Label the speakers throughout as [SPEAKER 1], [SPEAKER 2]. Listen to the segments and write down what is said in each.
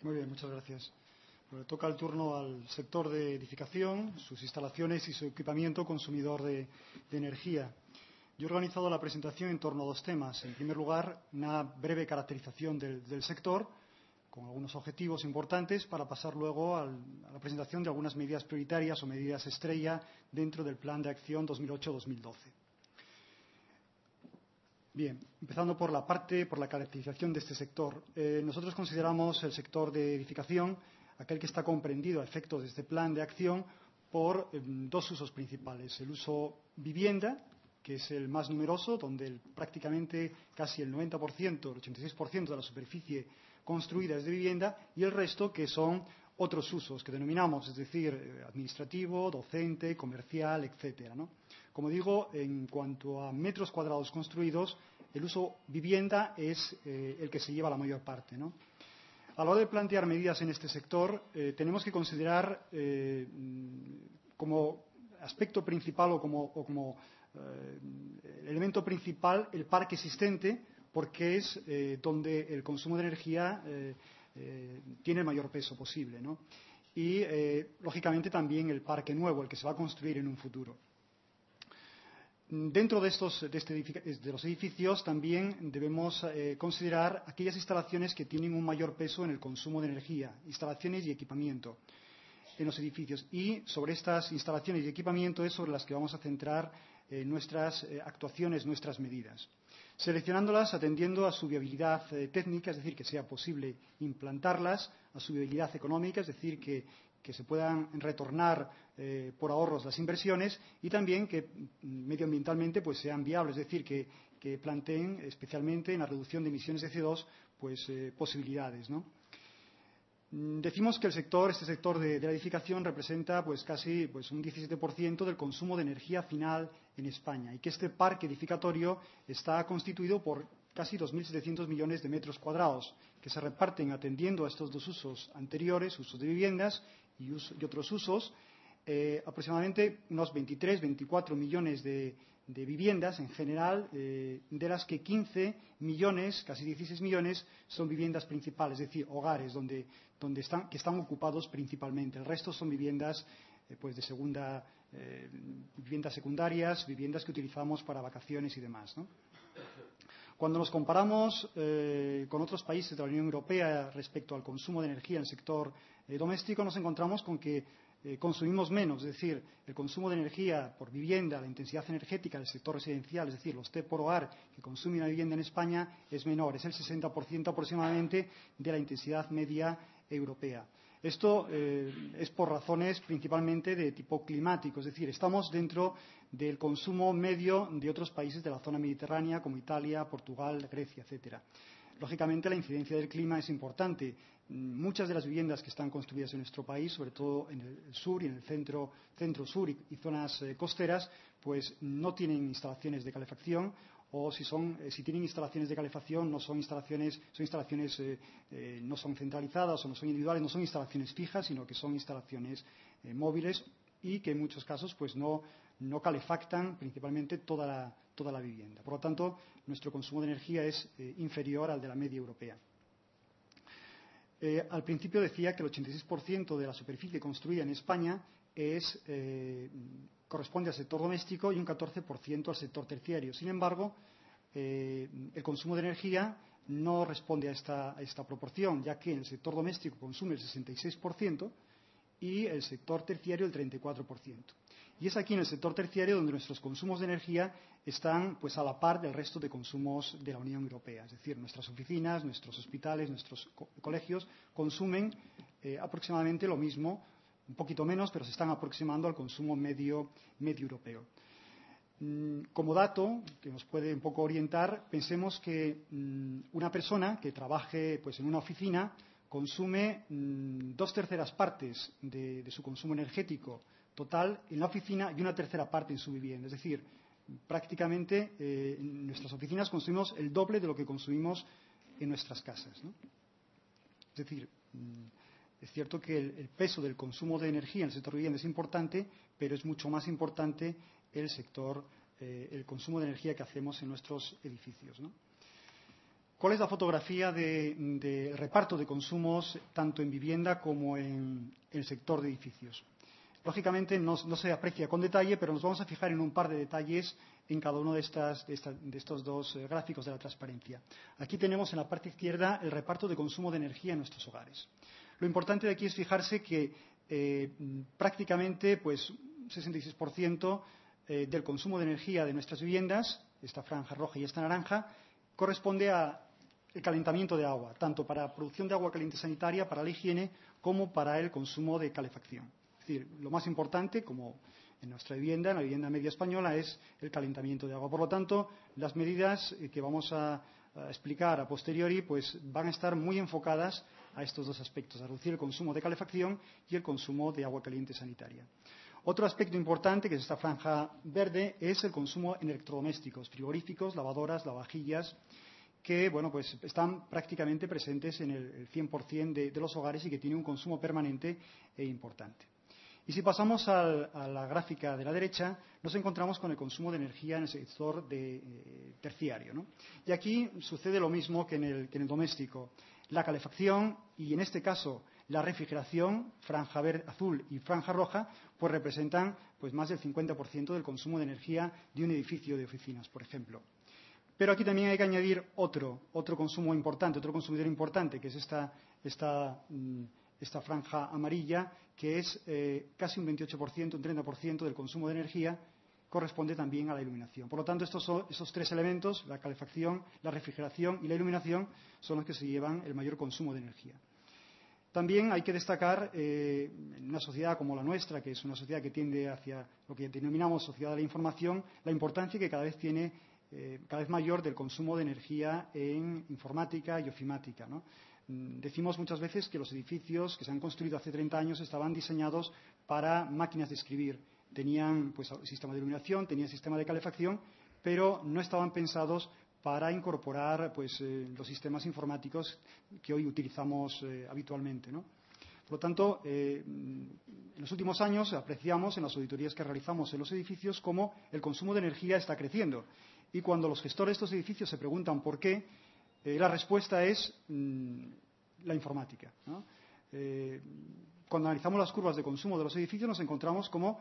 [SPEAKER 1] Muy bien, muchas gracias. Bueno, toca el turno al sector de edificación, sus instalaciones y su equipamiento consumidor de energía. Yo he organizado la presentación en torno a dos temas. En primer lugar, una breve caracterización del sector, con algunos objetivos importantes, para pasar luego a la presentación de algunas medidas prioritarias o medidas estrella dentro del Plan de Acción 2008-2012. Bien, empezando por la caracterización de este sector. Nosotros consideramos el sector de edificación aquel que está comprendido a efectos de este plan de acción por dos usos principales. El uso vivienda, que es el más numeroso, donde prácticamente casi el 90%, el 86% de la superficie construida es de vivienda, y el resto que son otros usos que denominamos, es decir, administrativo, docente, comercial, etcétera, ¿no? Como digo, en cuanto a metros cuadrados construidos, el uso vivienda es el que se lleva la mayor parte, ¿no? A la hora de plantear medidas en este sector, tenemos que considerar como aspecto principal o como elemento principal el parque existente, porque es donde el consumo de energía tiene el mayor peso posible, ¿no? Y, lógicamente, también el parque nuevo, el que se va a construir en un futuro. Dentro de los edificios también debemos considerar aquellas instalaciones que tienen un mayor peso en el consumo de energía, instalaciones y equipamiento en los edificios. Y sobre estas instalaciones y equipamiento es sobre las que vamos a centrar nuestras actuaciones, nuestras medidas. Seleccionándolas atendiendo a su viabilidad técnica, es decir, que sea posible implantarlas, a su viabilidad económica, es decir, que se puedan retornar por ahorros las inversiones, y también que medioambientalmente pues sean viables, es decir, que planteen especialmente en la reducción de emisiones de CO2 pues posibilidades, ¿no? Decimos que este sector de la edificación representa pues casi pues un 17% del consumo de energía final en España, y que este parque edificatorio está constituido por casi 2.700 millones de metros cuadrados, que se reparten atendiendo a estos dos usos anteriores, usos de viviendas y otros usos, aproximadamente unos 23-24 millones de viviendas en general, de las que 15 millones, casi 16 millones, son viviendas principales, es decir, hogares que están ocupados principalmente. El resto son viviendas pues de viviendas secundarias, viviendas que utilizamos para vacaciones y demás, ¿no? Cuando nos comparamos con otros países de la Unión Europea respecto al consumo de energía en el sector doméstico, nos encontramos con que consumimos menos, es decir, el consumo de energía por vivienda, la intensidad energética del sector residencial, es decir, los T por hogar que consume una vivienda en España es menor, es el 60% aproximadamente de la intensidad media europea. Esto es por razones principalmente de tipo climático, es decir, estamos dentro del consumo medio de otros países de la zona mediterránea como Italia, Portugal, Grecia, etcétera. Lógicamente, la incidencia del clima es importante. Muchas de las viviendas que están construidas en nuestro país, sobre todo en el sur y en el centro-sur y zonas costeras, pues no tienen instalaciones de calefacción, o si tienen instalaciones de calefacción, no son instalaciones no son centralizadas o no son individuales, no son instalaciones fijas, sino que son instalaciones móviles, y que en muchos casos pues no calefactan principalmente toda la vivienda. Por lo tanto, nuestro consumo de energía es inferior al de la media europea. Al principio decía que el 86% de la superficie construida en España corresponde al sector doméstico y un 14% al sector terciario. Sin embargo, el consumo de energía no responde a esta proporción, ya que en el sector doméstico consume el 66% y el sector terciario el 34%. Y es aquí en el sector terciario donde nuestros consumos de energía están pues a la par del resto de consumos de la Unión Europea. Es decir, nuestras oficinas, nuestros hospitales, nuestros colegios consumen aproximadamente lo mismo, un poquito menos, pero se están aproximando al consumo medio europeo. Como dato que nos puede un poco orientar, pensemos que una persona que trabaje pues en una oficina consume 2/3 partes de su consumo energético total en la oficina y 1/3 parte en su vivienda. Es decir, prácticamente en nuestras oficinas consumimos el doble de lo que consumimos en nuestras casas, ¿no? Es decir, es cierto que el peso del consumo de energía en el sector vivienda es importante, pero es mucho más importante el consumo de energía que hacemos en nuestros edificios, ¿no? ¿Cuál es la fotografía de reparto de consumos tanto en vivienda como en el sector de edificios? Lógicamente no se aprecia con detalle, pero nos vamos a fijar en un par de detalles en cada uno de estos dos gráficos de la transparencia. Aquí tenemos en la parte izquierda el reparto de consumo de energía en nuestros hogares. Lo importante de aquí es fijarse que prácticamente pues, un 66% del consumo de energía de nuestras viviendas, esta franja roja y esta naranja, corresponde al calentamiento de agua, tanto para producción de agua caliente sanitaria, para la higiene, como para el consumo de calefacción. Es decir, lo más importante, como en nuestra vivienda, en la vivienda media española, es el calentamiento de agua. Por lo tanto, las medidas que vamos a explicar a posteriori pues, van a estar muy enfocadas a estos dos aspectos, a reducir el consumo de calefacción y el consumo de agua caliente sanitaria. Otro aspecto importante, que es esta franja verde, es el consumo en electrodomésticos, frigoríficos, lavadoras, lavavajillas, que bueno, pues están prácticamente presentes en el 100% de los hogares y que tienen un consumo permanente e importante. Y si pasamos a la gráfica de la derecha, nos encontramos con el consumo de energía en el sector terciario, ¿no? Y aquí sucede lo mismo que en el doméstico. La calefacción y, en este caso, la refrigeración, franja azul y franja roja, pues representan pues, más del 50% del consumo de energía de un edificio de oficinas, por ejemplo. Pero aquí también hay que añadir otro consumo importante, otro consumidor importante, que es esta franja amarilla, que es casi un 28%, un 30% del consumo de energía, corresponde también a la iluminación. Por lo tanto, esos tres elementos, la calefacción, la refrigeración y la iluminación, son los que se llevan el mayor consumo de energía. También hay que destacar, en una sociedad como la nuestra, que es una sociedad que tiende hacia lo que denominamos sociedad de la información, la importancia que cada vez tiene cada vez mayor del consumo de energía en informática y ofimática, ¿no? Decimos muchas veces que los edificios que se han construido hace 30 años estaban diseñados para máquinas de escribir. Tenían pues, sistema de iluminación, tenían sistema de calefacción, pero no estaban pensados para incorporar pues, los sistemas informáticos que hoy utilizamos habitualmente, ¿no? Por lo tanto, en los últimos años apreciamos en las auditorías que realizamos en los edificios cómo el consumo de energía está creciendo. Y cuando los gestores de estos edificios se preguntan por qué, la respuesta es la informática, ¿no? Cuando analizamos las curvas de consumo de los edificios nos encontramos como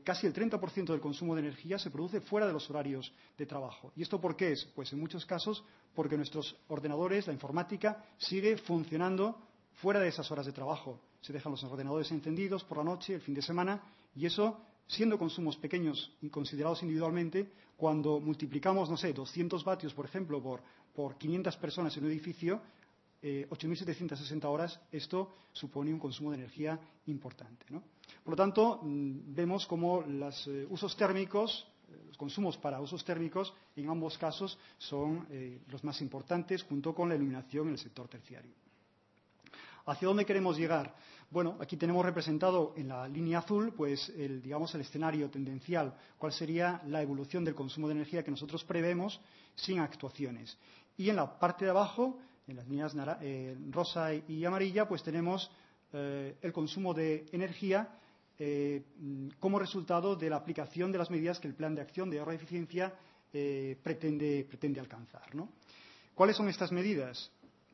[SPEAKER 1] casi el 30% del consumo de energía se produce fuera de los horarios de trabajo. ¿Y esto por qué es? Pues en muchos casos porque nuestros ordenadores, la informática, sigue funcionando fuera de esas horas de trabajo. Se dejan los ordenadores encendidos por la noche, el fin de semana, y eso, siendo consumos pequeños y considerados individualmente, cuando multiplicamos, no sé, 200 vatios, por ejemplo, por 500 personas en un edificio, 8.760 horas, esto supone un consumo de energía importante, ¿no? Por lo tanto, vemos como los usos térmicos, los consumos para usos térmicos, en ambos casos son los más importantes, junto con la iluminación en el sector terciario. ¿Hacia dónde queremos llegar? Bueno, aquí tenemos representado en la línea azul, pues, el escenario tendencial, cuál sería la evolución del consumo de energía que nosotros prevemos sin actuaciones. Y en la parte de abajo, en las líneas rosa y amarilla, pues tenemos el consumo de energía como resultado de la aplicación de las medidas que el Plan de Acción de Ahorro y Eficiencia pretende alcanzar, ¿no? ¿Cuáles son estas medidas?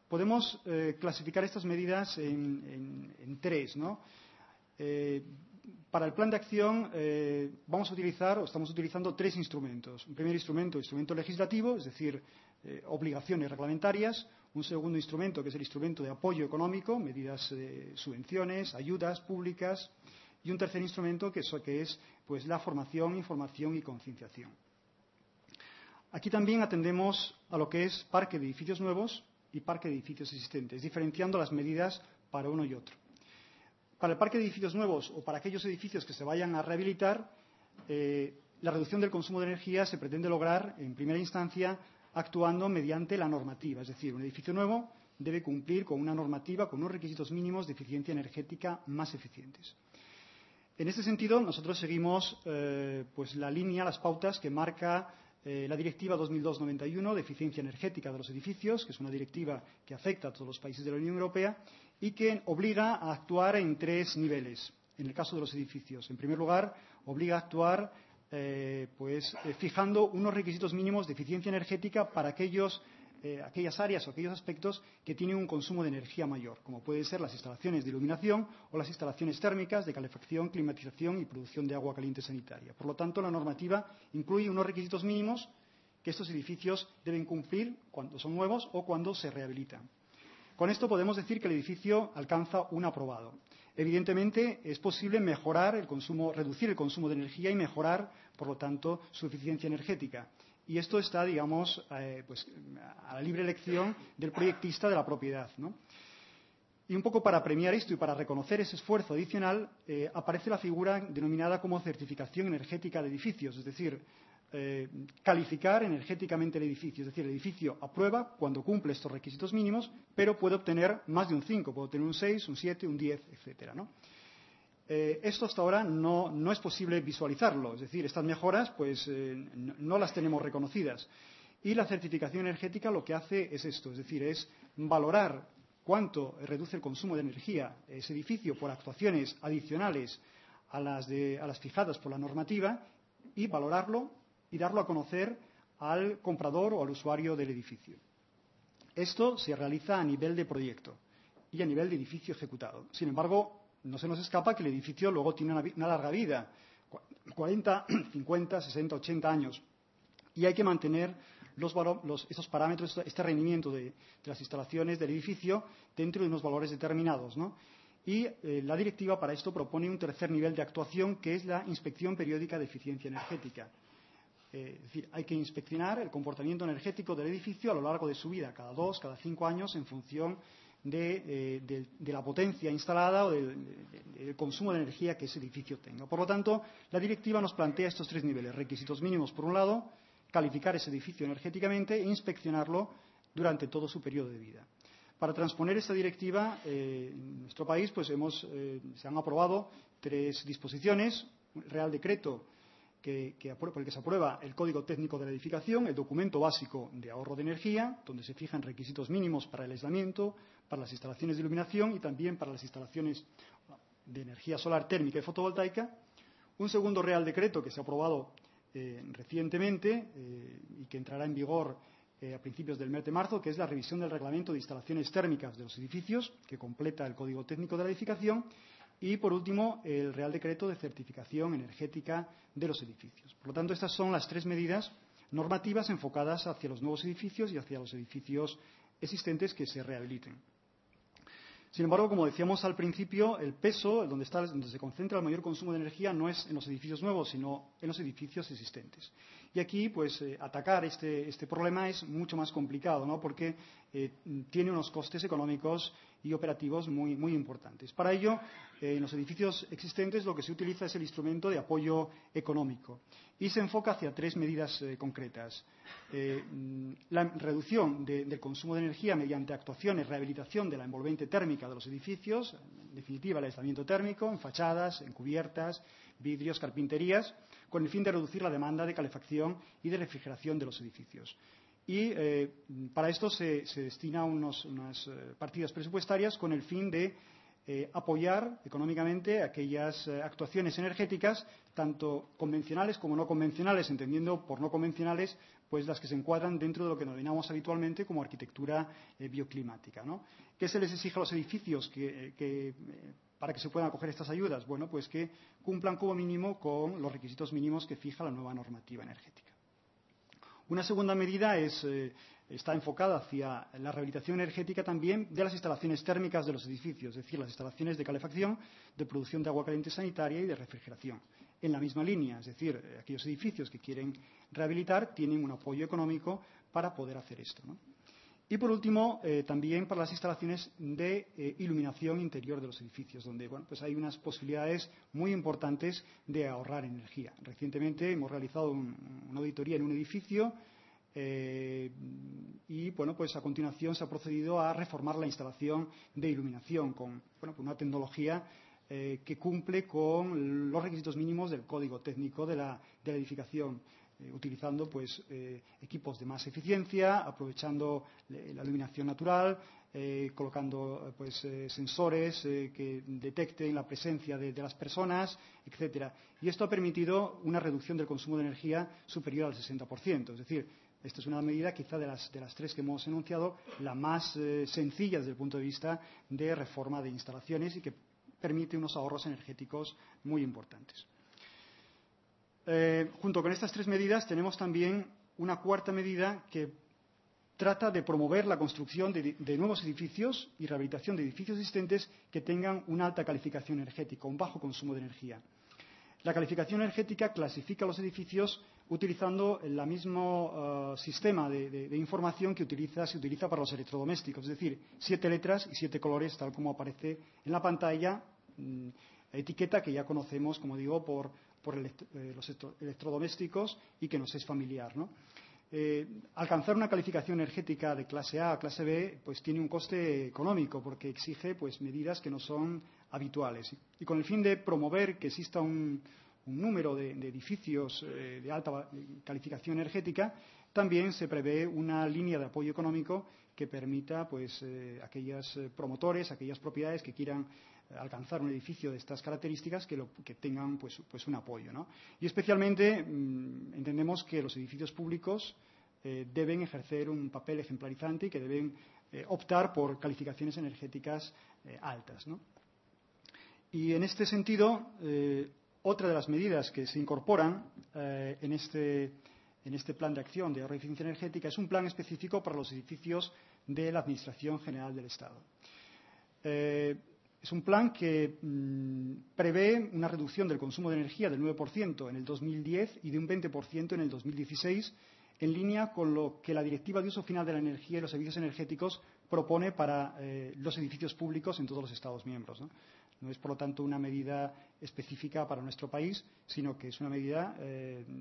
[SPEAKER 1] Podemos clasificar estas medidas en tres, ¿no? Para el plan de acción vamos a utilizar, o estamos utilizando, tres instrumentos. Un primer instrumento legislativo, es decir, obligaciones reglamentarias. Un segundo instrumento, que es el instrumento de apoyo económico, medidas, subvenciones, ayudas públicas. Y un tercer instrumento, que es pues, la formación, información y concienciación. Aquí también atendemos a lo que es parque de edificios nuevos y parque de edificios existentes, diferenciando las medidas para uno y otro. Para el parque de edificios nuevos o para aquellos edificios que se vayan a rehabilitar, la reducción del consumo de energía se pretende lograr, en primera instancia, actuando mediante la normativa. Es decir, un edificio nuevo debe cumplir con una normativa, con unos requisitos mínimos de eficiencia energética más eficientes. En este sentido, nosotros seguimos pues la línea, las pautas que marca la Directiva 2002/91 de eficiencia energética de los edificios, que es una directiva que afecta a todos los países de la Unión Europea y que obliga a actuar en tres niveles, en el caso de los edificios. En primer lugar, obliga a actuar fijando unos requisitos mínimos de eficiencia energética para aquellos aquellas áreas o aquellos aspectos que tienen un consumo de energía mayor, como pueden ser las instalaciones de iluminación o las instalaciones térmicas de calefacción, climatización y producción de agua caliente sanitaria. Por lo tanto, la normativa incluye unos requisitos mínimos que estos edificios deben cumplir cuando son nuevos o cuando se rehabilitan. Con esto podemos decir que el edificio alcanza un aprobado. Evidentemente, es posible mejorar el consumo, reducir el consumo de energía y mejorar, por lo tanto, su eficiencia energética. Y esto está, digamos, pues, a la libre elección del proyectista de la propiedad, ¿no? Y un poco para premiar esto y para reconocer ese esfuerzo adicional, aparece la figura denominada como certificación energética de edificios, es decir, calificar energéticamente el edificio. Es decir, el edificio aprueba cuando cumple estos requisitos mínimos, pero puede obtener más de un 5, puede obtener un 6, un 7, un 10, etcétera, ¿no? Esto hasta ahora no es posible visualizarlo, es decir, estas mejoras pues no las tenemos reconocidas. Y la certificación energética lo que hace es esto, es decir, es valorar cuánto reduce el consumo de energía ese edificio por actuaciones adicionales a las fijadas por la normativa y valorarlo y darlo a conocer al comprador o al usuario del edificio. Esto se realiza a nivel de proyecto y a nivel de edificio ejecutado. Sin embargo, no se nos escapa que el edificio luego tiene una larga vida, 40, 50, 60, 80 años. Y hay que mantener esos parámetros, este rendimiento de las instalaciones del edificio dentro de unos valores determinados, ¿no? Y la directiva para esto propone un tercer nivel de actuación, que es la inspección periódica de eficiencia energética. Es decir, hay que inspeccionar el comportamiento energético del edificio a lo largo de su vida, cada 2, cada 5 años, en función de la potencia instalada o del consumo de energía que ese edificio tenga. Por lo tanto, la directiva nos plantea estos 3 niveles. Requisitos mínimos, por un lado, calificar ese edificio energéticamente e inspeccionarlo durante todo su periodo de vida. Para transponer esta directiva, en nuestro país pues se han aprobado 3 disposiciones: un Real Decreto por el que se aprueba el Código Técnico de la Edificación, el documento básico de ahorro de energía, donde se fijan requisitos mínimos para el aislamiento, para las instalaciones de iluminación y también para las instalaciones de energía solar térmica y fotovoltaica. Un segundo Real Decreto que se ha aprobado recientemente y que entrará en vigor a principios del mes de marzo, que es la revisión del Reglamento de Instalaciones Térmicas de los Edificios, que completa el Código Técnico de la Edificación. Y, por último, el Real Decreto de Certificación Energética de los Edificios. Por lo tanto, estas son las 3 medidas normativas enfocadas hacia los nuevos edificios y hacia los edificios existentes que se rehabiliten. Sin embargo, como decíamos al principio, el peso, donde se concentra el mayor consumo de energía, no es en los edificios nuevos, sino en los edificios existentes. Y aquí, pues, atacar este problema es mucho más complicado, ¿no? Porque tiene unos costes económicos y operativos muy importantes. Para ello, en los edificios existentes lo que se utiliza es el instrumento de apoyo económico y se enfoca hacia 3 medidas concretas. La reducción del consumo de energía mediante actuaciones, rehabilitación de la envolvente térmica de los edificios, en definitiva el aislamiento térmico en fachadas, en cubiertas, vidrios, carpinterías, con el fin de reducir la demanda de calefacción y de refrigeración de los edificios. Y para esto se destina unas partidas presupuestarias con el fin de apoyar económicamente aquellas actuaciones energéticas, tanto convencionales como no convencionales, entendiendo por no convencionales pues las que se encuadran dentro de lo que denominamos habitualmente como arquitectura bioclimática, ¿no? ¿Qué se les exige a los edificios para que se puedan acoger estas ayudas? Bueno, pues que cumplan como mínimo con los requisitos mínimos que fija la nueva normativa energética. Una segunda medida está enfocada hacia la rehabilitación energética también de las instalaciones térmicas de los edificios, es decir, las instalaciones de calefacción, de producción de agua caliente sanitaria y de refrigeración. En la misma línea, es decir, aquellos edificios que quieren rehabilitar tienen un apoyo económico para poder hacer esto, ¿no? Y, por último, también para las instalaciones de iluminación interior de los edificios, donde pues hay unas posibilidades muy importantes de ahorrar energía. Recientemente hemos realizado una auditoría en un edificio y, pues a continuación se ha procedido a reformar la instalación de iluminación con una tecnología que cumple con los requisitos mínimos del Código Técnico de la Edificación, utilizando pues equipos de más eficiencia, aprovechando la iluminación natural, colocando pues sensores que detecten la presencia de las personas, etcétera. Y esto ha permitido una reducción del consumo de energía superior al 60%. Es decir, Esta es una medida quizá de las tres que hemos enunciado, la más sencilla desde el punto de vista de reforma de instalaciones y que permite unos ahorros energéticos muy importantes. Junto con estas tres medidas tenemos también una cuarta medida que trata de promover la construcción de nuevos edificios y rehabilitación de edificios existentes que tengan una alta calificación energética, un bajo consumo de energía. La calificación energética clasifica los edificios utilizando el mismo sistema de información que se utiliza para los electrodomésticos, es decir, 7 letras y 7 colores, tal como aparece en la pantalla, etiqueta que ya conocemos, como digo, por los electrodomésticos y que nos es familiar, ¿no? Alcanzar una calificación energética de clase A a clase B pues tiene un coste económico porque exige pues medidas que no son habituales y con el fin de promover que exista un número de edificios de alta calificación energética también se prevé una línea de apoyo económico que permita pues aquellos promotores, aquellas propiedades que quieran alcanzar un edificio de estas características que tengan pues un apoyo, ¿no? Y especialmente entendemos que los edificios públicos deben ejercer un papel ejemplarizante y que deben optar por calificaciones energéticas altas, ¿no? Y en este sentido, otra de las medidas que se incorporan en este plan de acción de ahorro y eficiencia energética es un plan específico para los edificios de la Administración General del Estado. Es un plan que prevé una reducción del consumo de energía del 9% en el 2010 y de un 20% en el 2016, en línea con lo que la Directiva de Uso Final de la Energía y los Servicios Energéticos propone para los edificios públicos en todos los Estados miembros, ¿no? No es, por lo tanto, una medida específica para nuestro país, sino que es una medida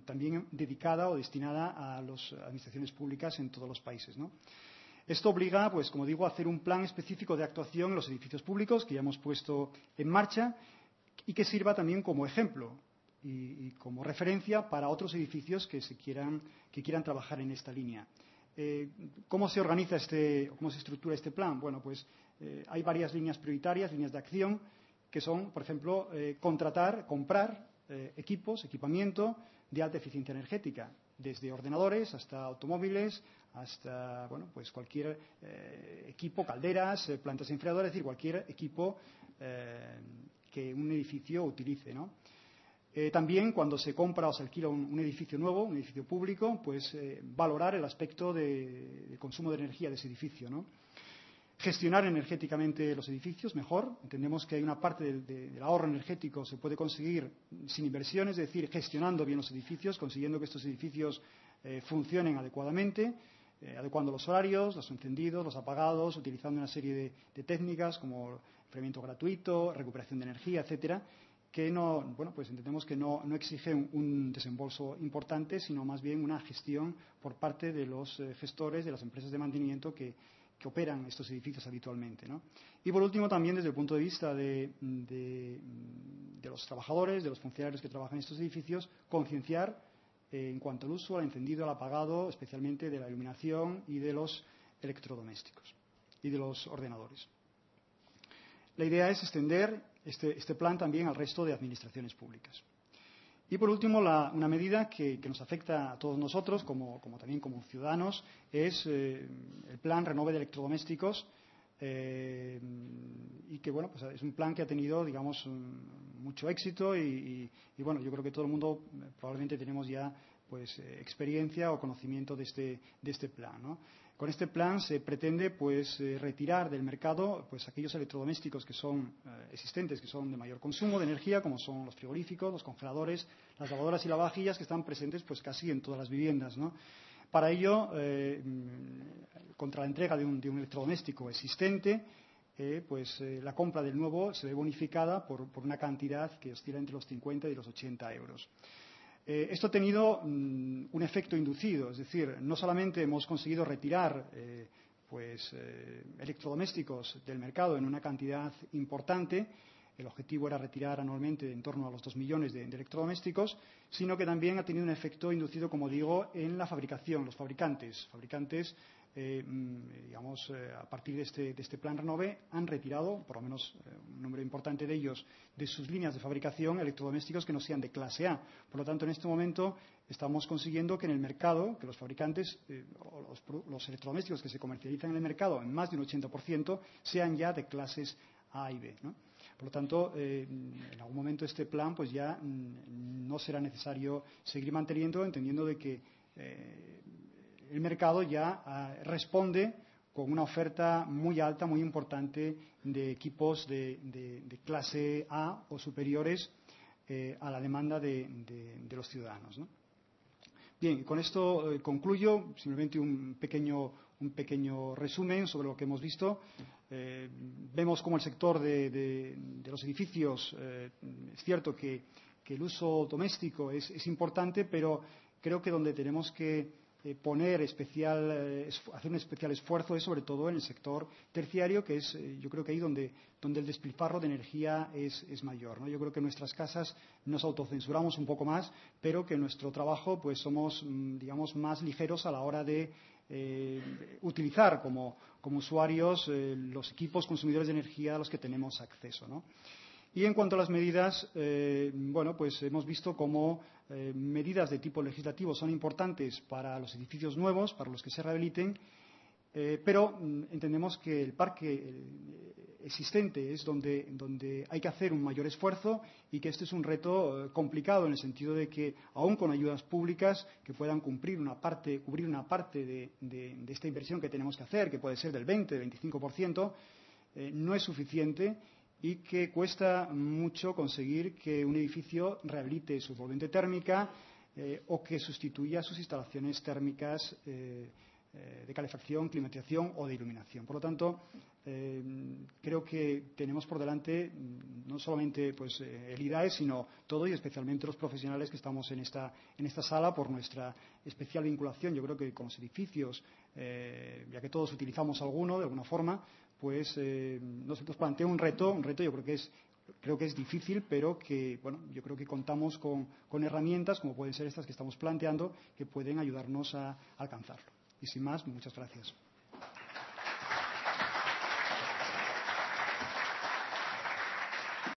[SPEAKER 1] también dedicada o destinada a las administraciones públicas en todos los países, ¿no? Esto obliga, pues, como digo, a hacer un plan específico de actuación en los edificios públicos que ya hemos puesto en marcha y que sirva también como ejemplo y como referencia para otros edificios que quieran trabajar en esta línea. ¿Cómo se organiza cómo se estructura este plan? Bueno, pues hay varias líneas prioritarias, líneas de acción, que son, por ejemplo, comprar equipamiento de alta eficiencia energética, desde ordenadores hasta automóviles, hasta pues cualquier equipo, calderas, plantas enfriadoras, es decir, cualquier equipo que un edificio utilice, ¿no? También cuando se compra o se alquila un edificio nuevo, un edificio público, pues valorar el aspecto de consumo de energía de ese edificio, ¿no? Gestionar energéticamente los edificios mejor. Entendemos que hay una parte del ahorro energético se puede conseguir sin inversiones, es decir, gestionando bien los edificios, consiguiendo que estos edificios funcionen adecuadamente, adecuando los horarios, los encendidos, los apagados, utilizando una serie de técnicas como enfriamiento gratuito, recuperación de energía, etcétera, que pues entendemos que no exigen un desembolso importante, sino más bien una gestión por parte de los gestores de las empresas de mantenimiento que operan estos edificios habitualmente, ¿no? Y por último, también desde el punto de vista de los trabajadores, de los funcionarios que trabajan en estos edificios, concienciar en cuanto al uso, al encendido, al apagado, especialmente de la iluminación y de los electrodomésticos y de los ordenadores. La idea es extender este plan también al resto de administraciones públicas. Y por último, una medida que nos afecta a todos nosotros, también como ciudadanos, es el plan Renove de electrodomésticos, y que pues es un plan que ha tenido, digamos, mucho éxito y yo creo que todo el mundo probablemente tenemos ya pues experiencia o conocimiento de este plan, ¿no? Con este plan se pretende pues retirar del mercado pues aquellos electrodomésticos que son existentes, que son de mayor consumo de energía, como son los frigoríficos, los congeladores, las lavadoras y lavavajillas, que están presentes pues casi en todas las viviendas, ¿no? Para ello, contra la entrega de un electrodoméstico existente, la compra del nuevo se ve bonificada por una cantidad que oscila entre los 50 y los 80 euros. Esto ha tenido un efecto inducido, es decir, no solamente hemos conseguido retirar electrodomésticos del mercado en una cantidad importante, el objetivo era retirar anualmente en torno a los 2 millones de electrodomésticos, sino que también ha tenido un efecto inducido, como digo, en la fabricación. Los fabricantes a partir de este plan Renove, han retirado, por lo menos un número importante de ellos, de sus líneas de fabricación electrodomésticos que no sean de clase A. Por lo tanto, en este momento estamos consiguiendo que en el mercado, que los fabricantes o los electrodomésticos que se comercializan en el mercado en más de un 80% sean ya de clases A y B, ¿no? Por lo tanto, en algún momento este plan pues ya no será necesario seguir manteniendo, entendiendo de que el mercado ya responde con una oferta muy alta, muy importante de equipos de clase A o superiores a la demanda de los ciudadanos, ¿no? Bien, con esto concluyo. Simplemente un pequeño resumen sobre lo que hemos visto. Vemos cómo el sector de los edificios, es cierto que el uso doméstico es importante, pero creo que donde tenemos que hacer un especial esfuerzo es sobre todo en el sector terciario, que es yo creo que ahí donde el despilfarro de energía es mayor, ¿no? Yo creo que en nuestras casas nos autocensuramos un poco más, pero que en nuestro trabajo pues somos, digamos, más ligeros a la hora de utilizar como usuarios los equipos consumidores de energía a los que tenemos acceso, ¿no? Y en cuanto a las medidas, pues hemos visto cómo medidas de tipo legislativo son importantes para los edificios nuevos, para los que se rehabiliten, pero entendemos que el parque existente es donde hay que hacer un mayor esfuerzo y que este es un reto complicado en el sentido de que, aún con ayudas públicas que puedan cubrir una parte de esta inversión que tenemos que hacer, que puede ser del 20, 25%, no es suficiente, y que cuesta mucho conseguir que un edificio rehabilite su solvente térmica o que sustituya sus instalaciones térmicas de calefacción, climatización o de iluminación. Por lo tanto, creo que tenemos por delante no solamente pues, el IDAE, sino todo y especialmente los profesionales que estamos en esta sala por nuestra especial vinculación. Yo creo que con los edificios, ya que todos utilizamos alguno de alguna forma, pues nos plantea un reto yo creo que es difícil, pero que yo creo que contamos con herramientas como pueden ser estas que estamos planteando, que pueden ayudarnos a alcanzarlo. Y sin más, muchas gracias.